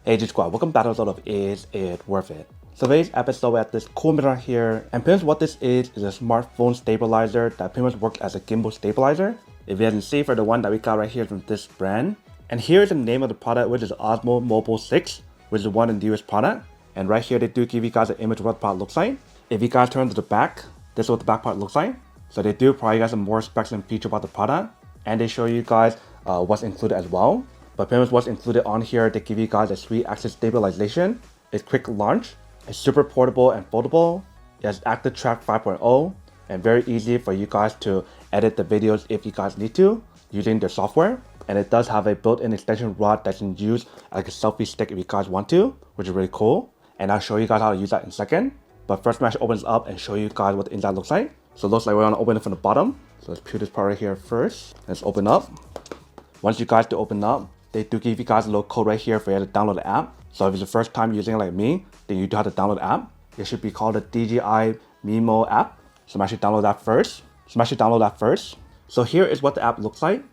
Hey Dji Squad, welcome back to episode of Is It Worth It? So today's episode we have this cool mirror here, and pretty much what this is a smartphone stabilizer that pretty much works as a gimbal stabilizer. If you haven't seen for the one that we got right here from this brand. And here is the name of the product, which is Osmo Mobile 6, which is the one in the US product. And right here they do give you guys an image of what the product looks like. If you guys turn to the back, this is what the back part looks like. So they do provide you guys some more specs and features about the product, and they show you guys what's included as well. But pretty much what's included on here, they give you guys a 3-axis stabilization, a quick launch, it's super portable and foldable, it has Active Track 5.0, and very easy for you guys to edit the videos if you guys need to using their software. And it does have a built-in extension rod that can use like a selfie stick if you guys want to, which is really cool. And I'll show you guys how to use that in a second. But first, I'm actually open this up and show you guys what the inside looks like. So it looks like we're gonna open it from the bottom. So let's peel this part right here first. Let's open up. Once you guys do open up, they do give you guys a little code right here for you to download the app. So if it's the first time using it like me, then you do have to download the app. It should be called the DJI Mimo app. So I'm actually download that first. So here is what the app looks like.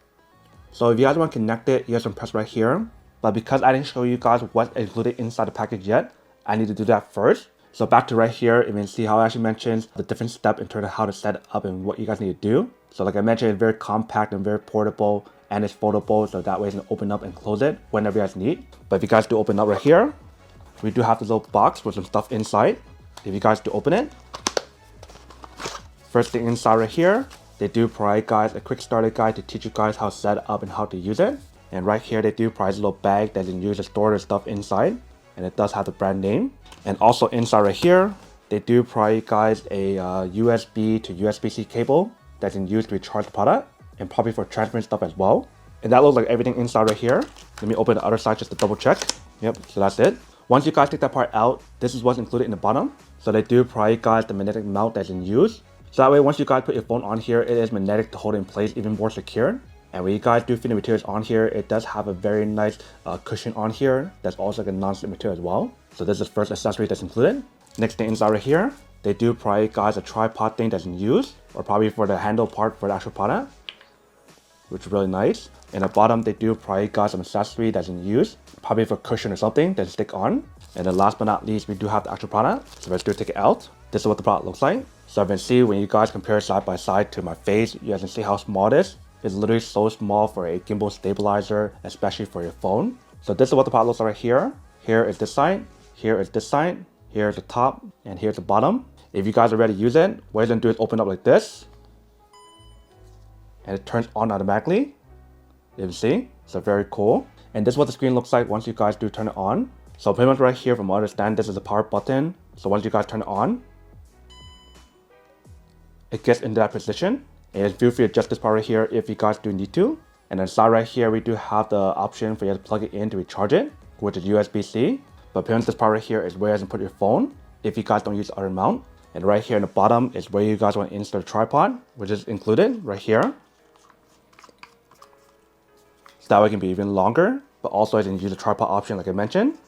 So if you guys want to connect it, you guys can press right here. But because I didn't show you guys what's included inside the package yet, I need to do that first. So back to right here, you can see how it actually mentions the different steps in terms of how to set it up and what you guys need to do. So like I mentioned, it's very compact and very portable, and it's foldable, so that way you can open up and close it whenever you guys need. But if you guys do open up right here, we do have this little box with some stuff inside. If you guys do open it, first thing inside right here, they do provide guys a quick starter guide to teach you guys how to set it up and how to use it. And right here, they do provide a little bag that you can use to store the stuff inside. And it does have the brand name. And also inside right here, they do provide you guys a USB to USB-C cable that you can use to recharge the product, and probably for transferring stuff as well. And that looks like everything inside right here. Let me open the other side just to double check. Yep, so that's it. Once you guys take that part out, this is what's included in the bottom. So they do provide you guys the magnetic mount that you can use. So that way, once you guys put your phone on here, it is magnetic to hold it in place even more secure. And when you guys do fit the materials on here, it does have a very nice cushion on here. That's also like a non-slip material as well. So this is the first accessory that's included. Next thing inside right here, they do provide you guys a tripod thing that's in use, or probably for the handle part for the actual product, which is really nice. In the bottom, they do provide you guys some accessory that's in use, probably for cushion or something that stick on. And then last but not least, we do have the actual product. So let's do take it out. This is what the product looks like. So you can see when you guys compare side by side to my face, you guys can see how small it is. It's literally so small for a gimbal stabilizer, especially for your phone. So this is what the product looks like right here. Here is this side, here is this side, here's the top, and here's the bottom. If you guys are ready to use it, what you're gonna do is open up like this. And it turns on automatically. You can see, so very cool. And this is what the screen looks like once you guys do turn it on. So pretty much right here, from what I understand, this is the power button. So once you guys turn it on, it gets into that position. And feel free to adjust this part right here if you guys do need to. And then side right here, we do have the option for you to plug it in to recharge it, which is USB-C. But apparently this part right here is where you guys can put your phone if you guys don't use the other mount. And right here in the bottom is where you guys want to insert a tripod, which is included right here. So that way it can be even longer, but also you can use the tripod option like I mentioned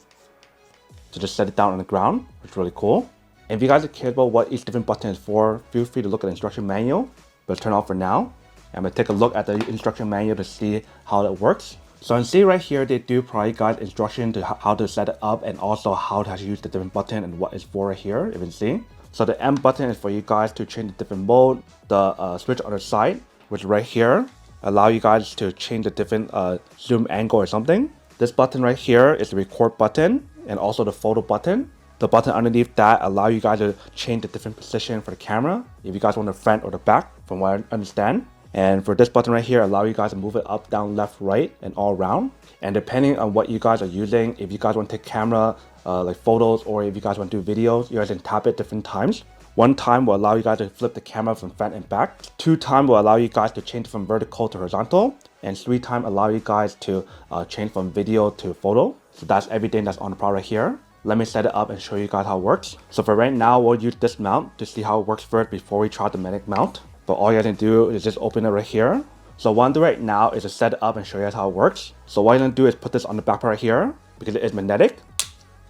to just set it down on the ground, which is really cool. And if you guys are curious about what each different button is for, feel free to look at the instruction manual. But turn off for now. I'm gonna take a look at the instruction manual to see how it works. So you can see right here, they do provide you guys instruction to how to set it up and also how to use the different button and what is for right here, if you can see. So the M button is for you guys to change the different mode. The switch on the side, which right here, allow you guys to change the different zoom angle or something. This button right here is the record button and also the photo button. The button underneath that allow you guys to change the different position for the camera if you guys want the front or the back, from what I understand. And for this button right here, allow you guys to move it up, down, left, right, and all around. And depending on what you guys are using, if you guys want to take camera, like photos, or if you guys want to do videos, you guys can tap it different times. 1 time will allow you guys to flip the camera from front and back. 2 times will allow you guys to change from vertical to horizontal. And 3 times allow you guys to change from video to photo. So that's everything that's on the product right here. Let me set it up and show you guys how it works. So for right now, we'll use this mount to see how it works first before we try the magnetic mount. But all you guys can do is just open it right here. So what I'm doing right now is to set it up and show you guys how it works. So what you're gonna do is put this on the back part right here because it is magnetic.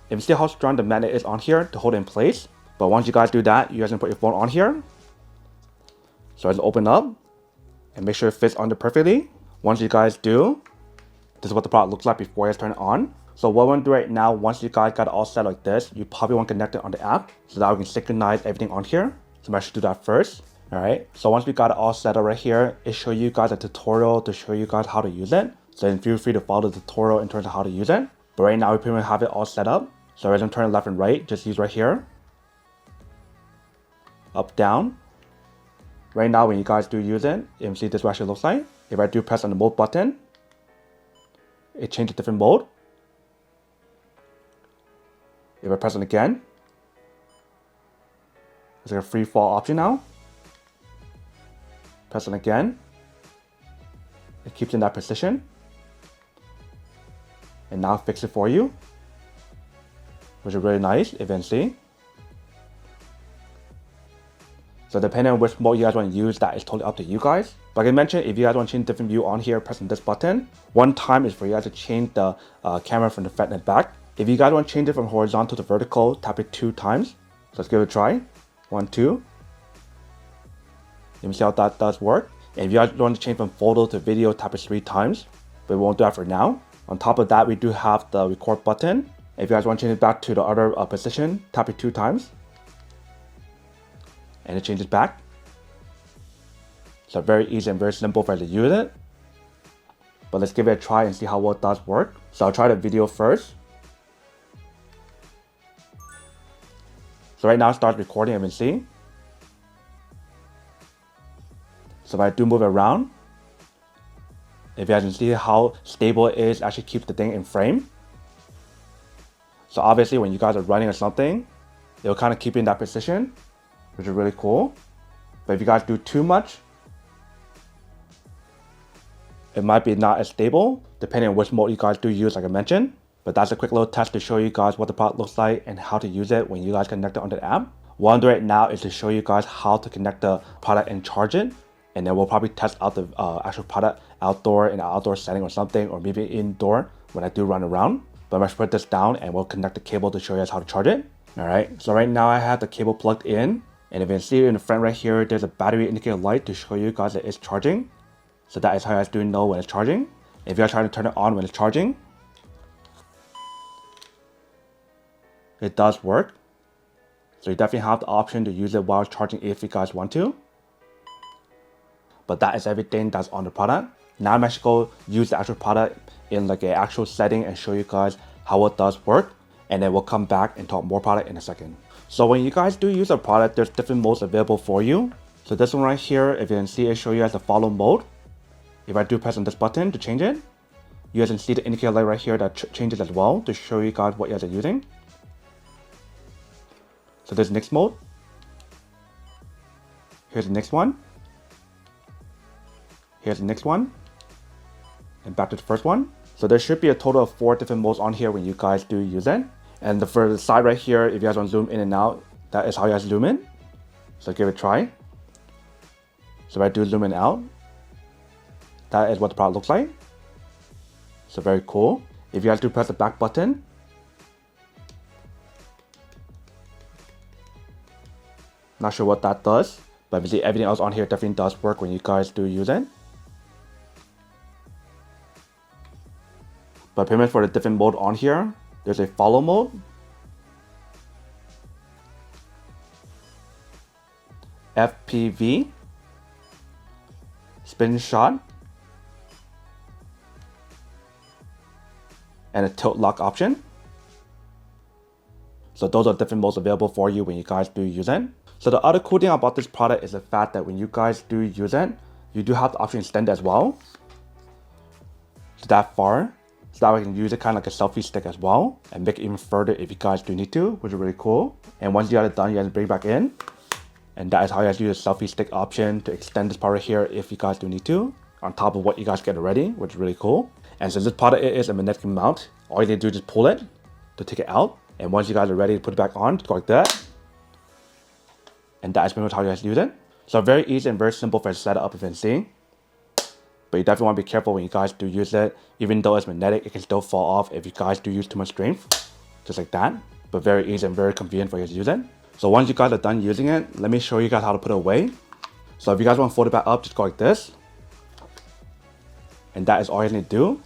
If you see how strong the magnet is on here to hold it in place. But once you guys do that, you guys can put your phone on here. So just open up and make sure it fits on there perfectly. Once you guys do, this is what the product looks like before you guys turn it on. So what we're gonna do right now, once you guys got it all set like this, you probably want to connect it on the app so that we can synchronize everything on here. So I should do that first. All right, so once we got it all set up right here, it shows you guys a tutorial to show you guys how to use it. So then feel free to follow the tutorial in terms of how to use it. But right now we pretty much have it all set up. So as I'm turning left and right, just use right here. Up, down. Right now when you guys do use it, you can see this is what it actually looks like. If I do press on the mode button, it changes to different mode. If I press it again, it's like a free fall option now. Press it again. It keeps in that position. And now fix it for you, which is really nice, if you can see. So depending on which mode you guys want to use, that is totally up to you guys. But like I mentioned, if you guys want to change different view on here, pressing this button. One time is for you guys to change the camera from the front and back. If you guys want to change it from horizontal to vertical, tap it 2 times. So let's give it a try. 1, 2. You can see how that does work. And if you guys want to change from photo to video, tap it 3 times. But we won't do that for now. On top of that, we do have the record button. If you guys want to change it back to the other position, tap it 2 times. And it changes back. So very easy and very simple for you to use it. But let's give it a try and see how well it does work. So I'll try the video first. So right now it starts recording, as you can see. So if I do move it around, if you guys can see how stable it is, actually keeps the thing in frame. So obviously when you guys are running or something, it'll kind of keep you in that position, which is really cool. But if you guys do too much, it might be not as stable, depending on which mode you guys do use, like I mentioned. But that's a quick little test to show you guys what the product looks like and how to use it when you guys connect it on the app. What I'm doing right now is to show you guys how to connect the product and charge it. And then we'll probably test out the actual product outdoor in an outdoor setting or something, or maybe indoor when I do run around. But I'm gonna put this down and we'll connect the cable to show you guys how to charge it. All right, so right now I have the cable plugged in. And if you can see in the front right here, there's a battery indicator light to show you guys that it's charging. So that is how you guys do know when it's charging. If you're trying to turn it on when it's charging, it does work. So you definitely have the option to use it while charging if you guys want to. But that is everything that's on the product. Now I'm actually going to use the actual product in like an actual setting and show you guys how it does work. And then we'll come back and talk more product in a second. So when you guys do use a product, there's different modes available for you. So this one right here, if you can see, it show you guys the follow mode. If I do press on this button to change it, you guys can see the indicator light right here that changes as well to show you guys what you guys are using. So there's next mode. Here's the next one. Here's the next one. And back to the first one. So there should be a total of 4 different modes on here when you guys do use it. And for the side right here, if you guys want to zoom in and out, that is how you guys zoom in. So give it a try. So if I do zoom in and out, that is what the product looks like. So very cool. If you guys do press the back button, not sure what that does, but obviously everything else on here definitely does work when you guys do use it. But pretty much for the different mode on here, there's a follow mode, FPV, spin shot, and a tilt lock option. So those are different modes available for you when you guys do use it. So the other cool thing about this product is the fact that when you guys do use it, you do have the option to extend as well. So that far. So that way you can use it kind of like a selfie stick as well and make it even further if you guys do need to, which is really cool. And once you got it done, you guys bring it back in. And that is how you guys use the selfie stick option to extend this part right here if you guys do need to, on top of what you guys get already, which is really cool. And since this product is a magnetic mount, all you need to do is just pull it to take it out. And once you guys are ready to put it back on, just go like that. And that is pretty much how you guys use it. So very easy and very simple for setup if you can see. But you definitely want to be careful when you guys do use it. Even though it's magnetic, it can still fall off if you guys do use too much strength. Just like that. But very easy and very convenient for you to use it. So once you guys are done using it, let me show you guys how to put it away. So if you guys want to fold it back up, just go like this. And that is all you need to do.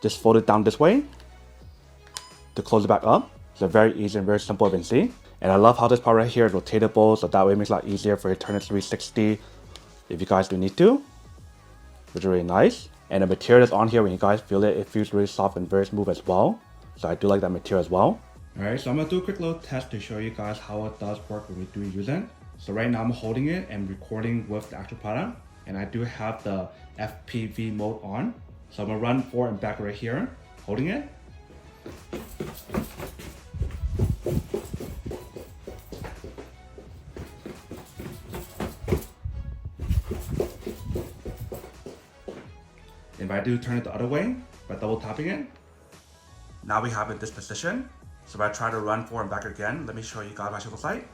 Just fold it down this way. to close it back up. So very easy and very simple as you can see. And I love how this part right here is rotatable, so that way it makes it a lot easier for you to turn it 360 if you guys do need to, which is really nice. And the material that's on here, when you guys feel it, it feels really soft and very smooth as well. So I do like that material as well. Alright, so I'm gonna do a quick little test to show you guys how it does work when we do use it. So right now I'm holding it and recording with the actual product. And I do have the FPV mode on. So I'm gonna run forward and back right here, holding it. If I do turn it the other way by double tapping it, now we have it this position. So if I try to run forward and back again, let me show you guys what it looks like.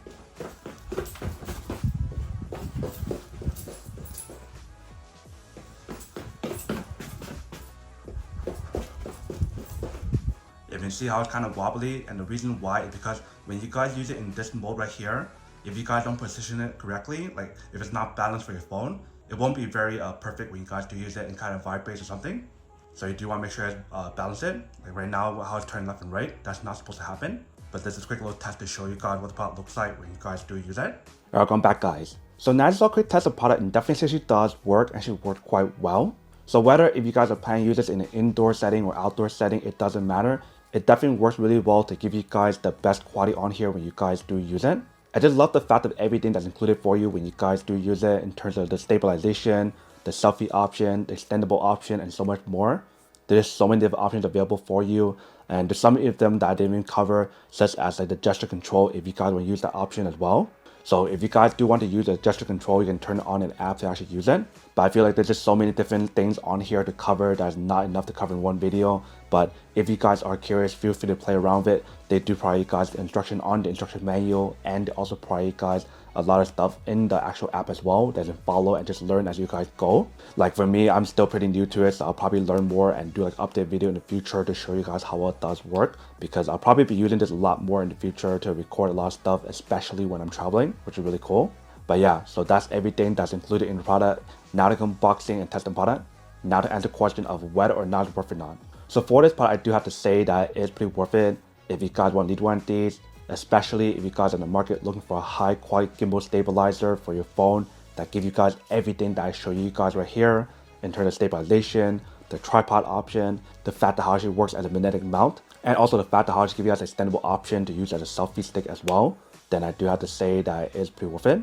You can see how it's kind of wobbly, and the reason why is because when you guys use it in this mode right here, if you guys don't position it correctly, like if it's not balanced for your phone, it won't be very perfect when you guys do use it and kind of vibrates or something. So you do want to make sure it's balance it. Like right now, how it's turning left and right, that's not supposed to happen. But this is a quick little test to show you guys what the product looks like when you guys do use it. Alright, welcome back guys. So now this is a quick test of the product, and definitely actually does work and should work quite well. So whether if you guys are planning to use this in an indoor setting or outdoor setting, it doesn't matter. It definitely works really well to give you guys the best quality on here when you guys do use it. I just love the fact of everything that's included for you when you guys do use it in terms of the stabilization, the selfie option, the extendable option, and so much more. There's so many different options available for you, and there's some of them that I didn't even cover, such as like the gesture control if you guys want to use that option as well. So if you guys do want to use the gesture control, you can turn it on in an app to actually use it. But I feel like there's just so many different things on here to cover that's not enough to cover in one video. But if you guys are curious, feel free to play around with it. They do provide you guys the instruction on the instruction manual, and they also provide you guys a lot of stuff in the actual app as well that you can follow and just learn as you guys go. Like for me, I'm still pretty new to it, so I'll probably learn more and do like update video in the future to show you guys how it does work, because I'll probably be using this a lot more in the future to record a lot of stuff, especially when I'm traveling, which is really cool. But yeah, so that's everything that's included in the product. Now to unboxing and test the product. Now to answer the question of whether or not it's worth it or not. So for this product, I do have to say that it's pretty worth it if you guys want to need one of these, especially if you guys are in the market looking for a high quality gimbal stabilizer for your phone that give you guys everything that I show you guys right here in terms of stabilization, the tripod option, the fact that how it actually works as a magnetic mount, and also the fact that how it gives you guys an extendable option to use as a selfie stick as well. Then I do have to say that it's pretty worth it.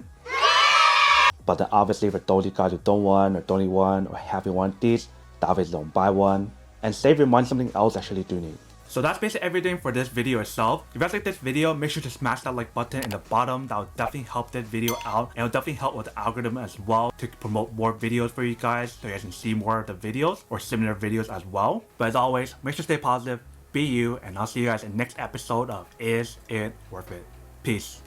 But then obviously for those of you guys who don't want or don't need one or haven't want these, obviously don't buy one, and save your money something else actually do need. So that's basically everything for this video itself. If you guys like this video, make sure to smash that like button in the bottom. That will definitely help this video out, and it'll definitely help with the algorithm as well to promote more videos for you guys, so you guys can see more of the videos or similar videos as well. But as always, make sure to stay positive, be you, and I'll see you guys in the next episode of Is It Worth It? Peace.